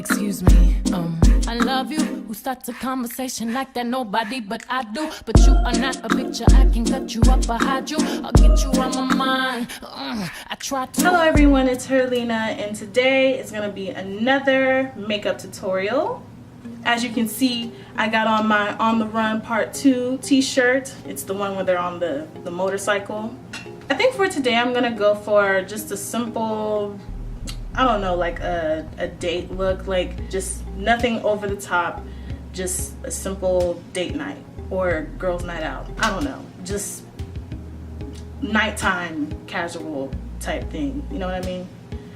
Excuse me, I love you. Who starts a conversation like that? Nobody but I do. But you are not a picture. I can cut you up or hide you. I'll get you on my mind. I try to. Hello everyone, it's EYELINER, and today is gonna be another makeup tutorial. As you can see, I got on my On the Run Part 2 t-shirt. It's the one where they're on the motorcycle. I think for today I'm gonna go for just a simple, I don't know, like a date look, like just nothing over the top, just a simple date night or girls night out. I don't know, just nighttime casual type thing, you know what I mean?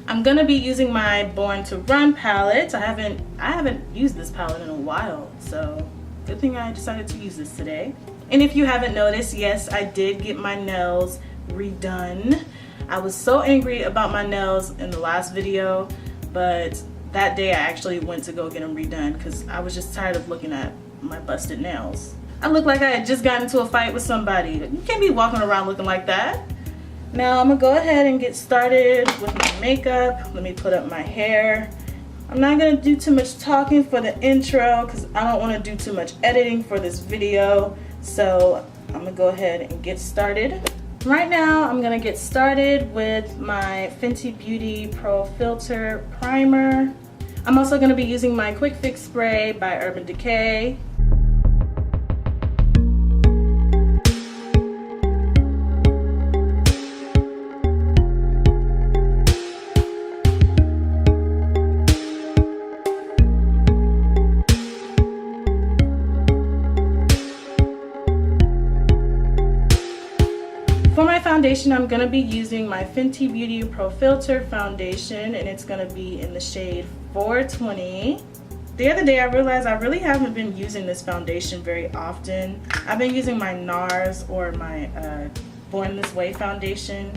I'm gonna be using my Born to Run palette. I haven't used this palette in a while, so good thing I decided to use this today. And if you haven't noticed, yes, I did get my nails redone. I was so angry about my nails in the last video, but that day I actually went to go get them redone because I was just tired of looking at my busted nails. I looked like I had just gotten into a fight with somebody. You can't be walking around looking like that. Now I'm gonna go ahead and get started with my makeup. Let me put up my hair. I'm not gonna do too much talking for the intro because I don't want to do too much editing for this video. So I'm gonna go ahead and get started. Right now I'm gonna get started with my Fenty Beauty Pro Filter Primer. I'm also gonna be using my Quick Fix Spray by Urban Decay. For my foundation, I'm going to be using my Fenty Beauty Pro Filter foundation, and it's going to be in the shade 420. The other day I realized I really haven't been using this foundation very often. I've been using my NARS or my Born This Way foundation.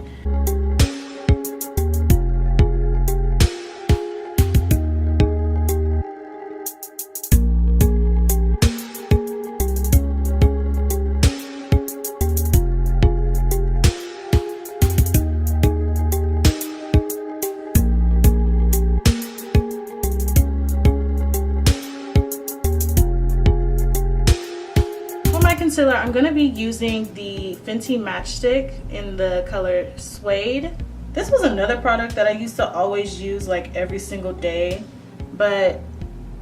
Concealer, I'm going to be using the Fenty Matchstick in the color Suede. This was another product that I used to always use like every single day, but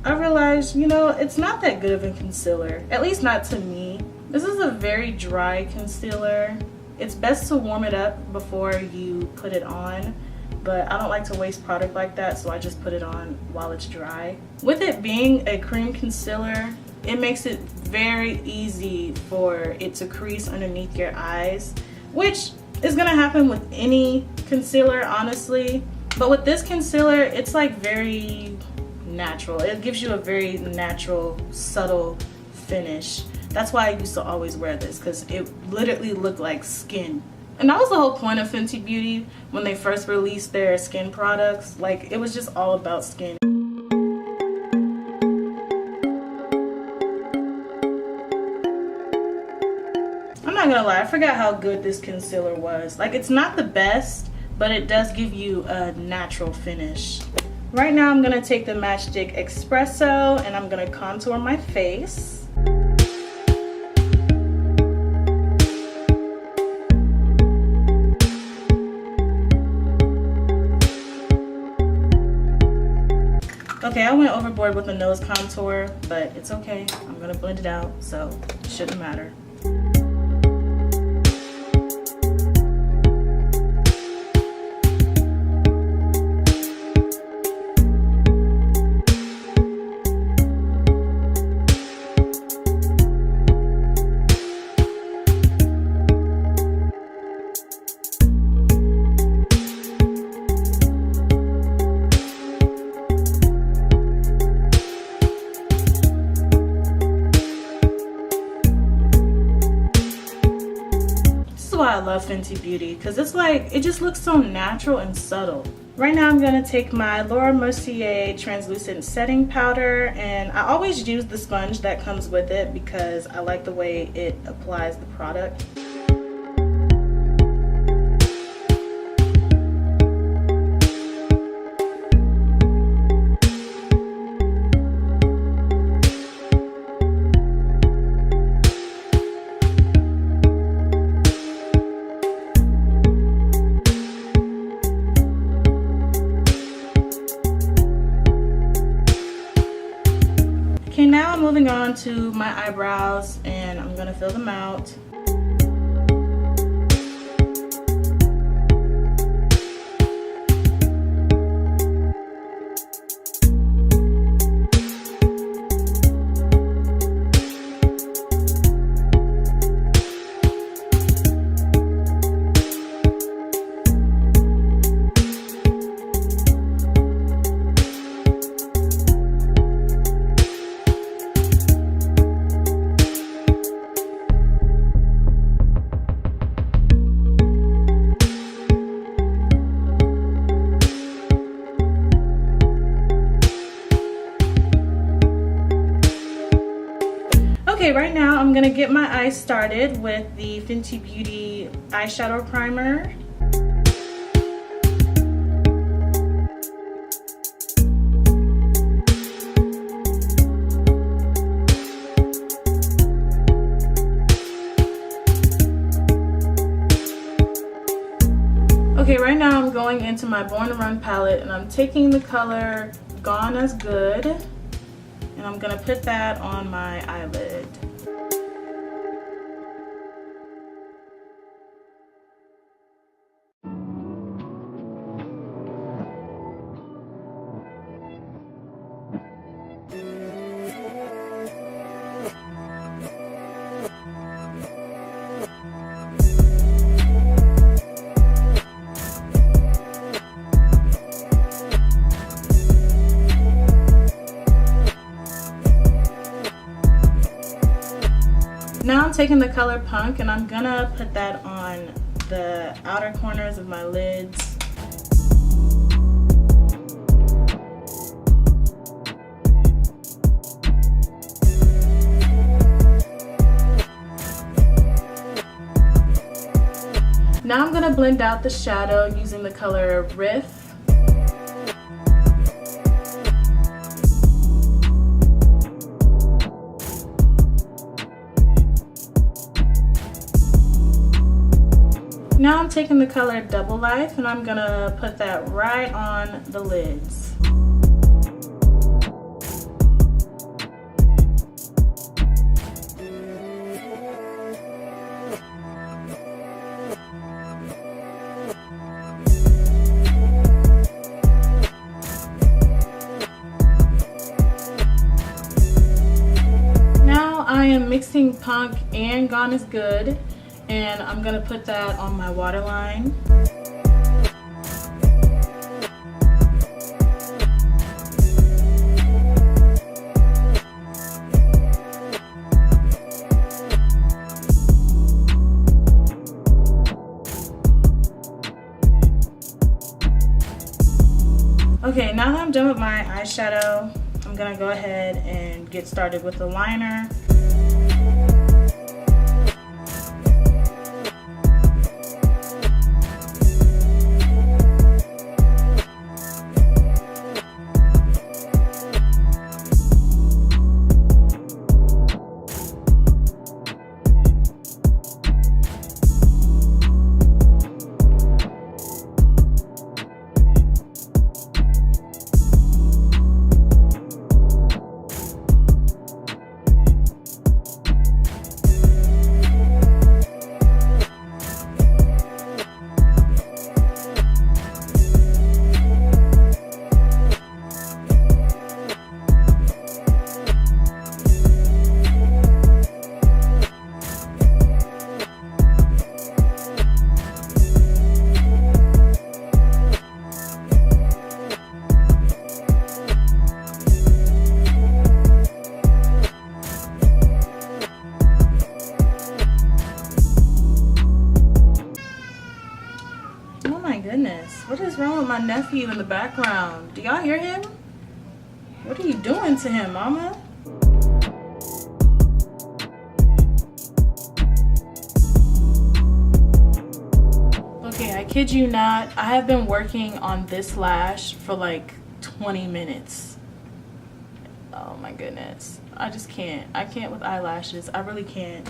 I realized, you know, it's not that good of a concealer, at least not to me. This is a very dry concealer. It's best to warm it up before you put it on, but I don't like to waste product like that, so I just put it on while it's dry. With it being a cream concealer, it makes it very easy for it to crease underneath your eyes, which is gonna happen with any concealer, honestly. But with this concealer, it's like very natural. It gives you a very natural, subtle finish. That's why I used to always wear this, because it literally looked like skin. And that was the whole point of Fenty Beauty when they first released their skin products. Like, it was just all about skin. I'm not gonna lie, I forgot how good this concealer was. Like, it's not the best, but it does give you a natural finish. Right now I'm gonna take the Matchstick Espresso and I'm gonna contour my face. Okay, I went overboard with the nose contour, but it's okay. I'm gonna blend it out, so it shouldn't matter. I love Fenty Beauty because it's like, it just looks so natural and subtle. Right now I'm going to take my Laura Mercier translucent setting powder, and I always use the sponge that comes with it because I like the way it applies the product. Okay, now I'm moving on to my eyebrows and I'm gonna fill them out. Okay, right now I'm gonna get my eyes started with the Fenty Beauty eyeshadow primer. Okay, right now I'm going into my Born to Run palette and I'm taking the color Gone as Good and I'm gonna put that on my eyelid. Now I'm taking the color Punk and I'm gonna put that on the outer corners of my lids. Now I'm gonna blend out the shadow using the color RIFF. Now I'm taking the color Double Life and I'm gonna put that right on the lids. Now I am mixing Punk and Gone is Good. And I'm gonna put that on my waterline. Okay, now that I'm done with my eyeshadow, I'm gonna go ahead and get started with the liner. What is wrong with my nephew in the background? Do y'all hear him? What are you doing to him, mama? Okay, I kid you not. I have been working on this lash for like 20 minutes. Oh my goodness. I just can't. I can't with eyelashes. I really can't.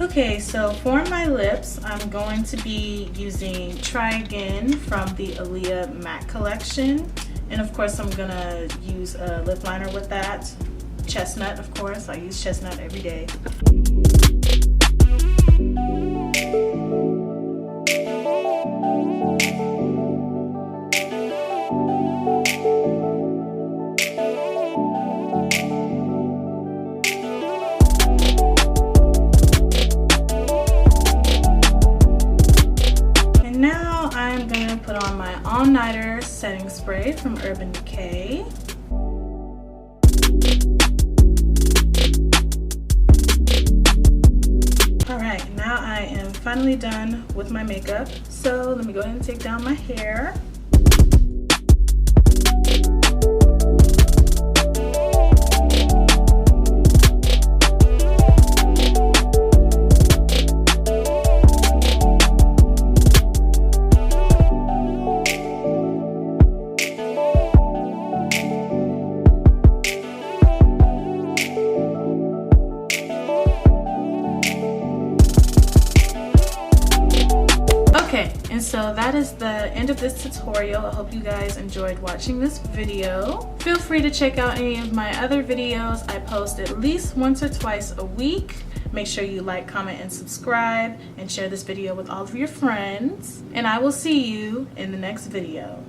Okay, so for my lips, I'm going to be using Try Again from the AALIYAH matte collection. And of course, I'm gonna use a lip liner with that. Chestnut, of course. I use chestnut every day. And now I'm gonna put on my all-nighter setting spray from Urban Decay. Alright, now I am finally done with my makeup. So let me go ahead and take down my hair. Okay, and so that is the end of this tutorial. I hope you guys enjoyed watching this video. Feel free to check out any of my other videos. I post at least once or twice a week. Make sure you like, comment, and subscribe, and share this video with all of your friends. And I will see you in the next video.